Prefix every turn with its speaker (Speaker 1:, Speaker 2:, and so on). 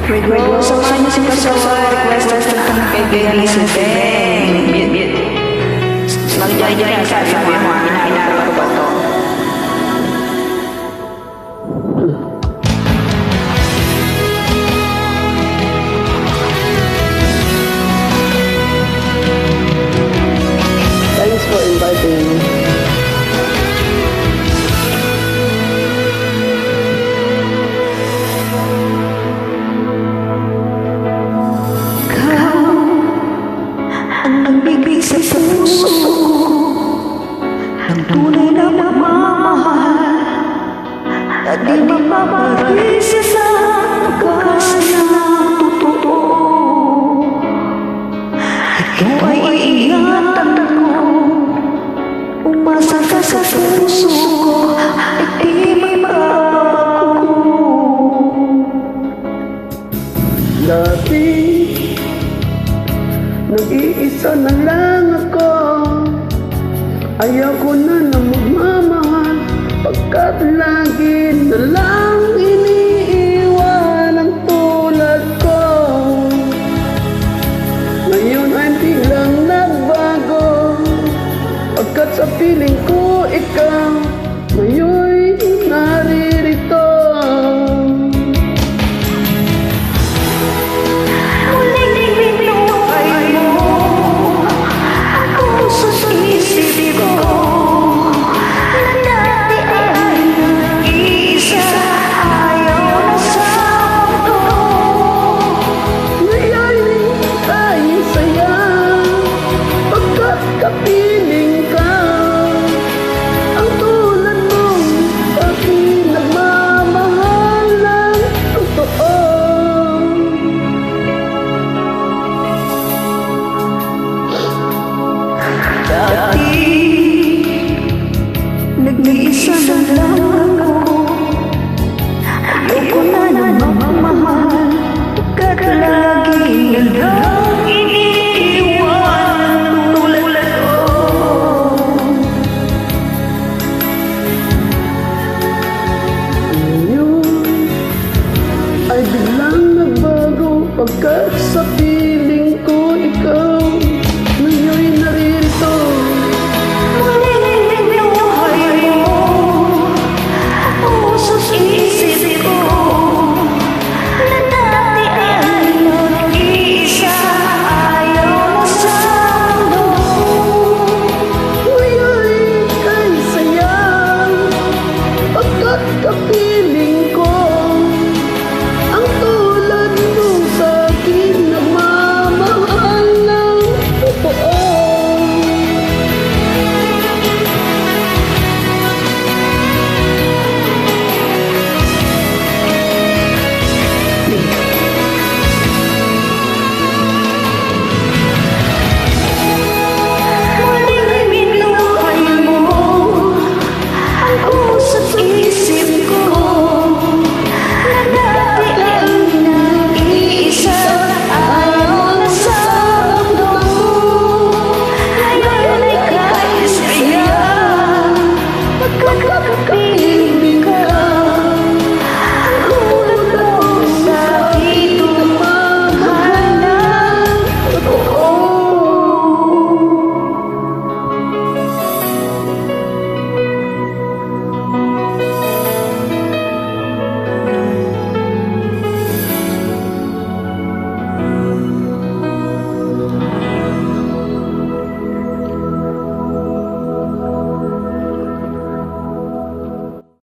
Speaker 1: Rigo, samahan niyo si Pasawa. Request na kami kaibigan ni si Beng. Mag-join sabi mo, hinarap ko ba to?
Speaker 2: Thanks for inviting me.
Speaker 1: Nagbibig sa puso ng tunay na magmamahal at di mapaparisi sa wakas na totoo. Ikaw ay iingatan ko, umasa ka sa puso ko at di may mababago.
Speaker 2: Dati nag-iisa na lang ako. Ayaw ko na magmamahal, pagkat lagi na lang iniiwan ang tulad ko. Ngayon ay biglang nagbago, pagkat sa piling ko ikaw ngayon naririto. Kapiling ka, ang tulad mo, pati nagmamahal ng totoo.
Speaker 1: Dati nag-iisa na lang ako. Ayoko na magmamahal, pagkat lagi na lang iniiwan tulad ko.
Speaker 2: Ngayon ay biglang nagbago, pagkat sa piling ko ikaw ngayon naririto.
Speaker 1: Muling binuhay mo ang puso't isip ko, na dati ay nag-iisa, ayaw na sa mundo.
Speaker 2: Ngayon ika'y saya, pagkat kapiling ko, ang tulad mo sa akin nagmamahal ng totoo.
Speaker 1: Muling binuhay mo ang puso't isip ko, na dati ay nag-iisa, ayaw na sa mundo. Ngayon ay kahit saya, pagkakapiling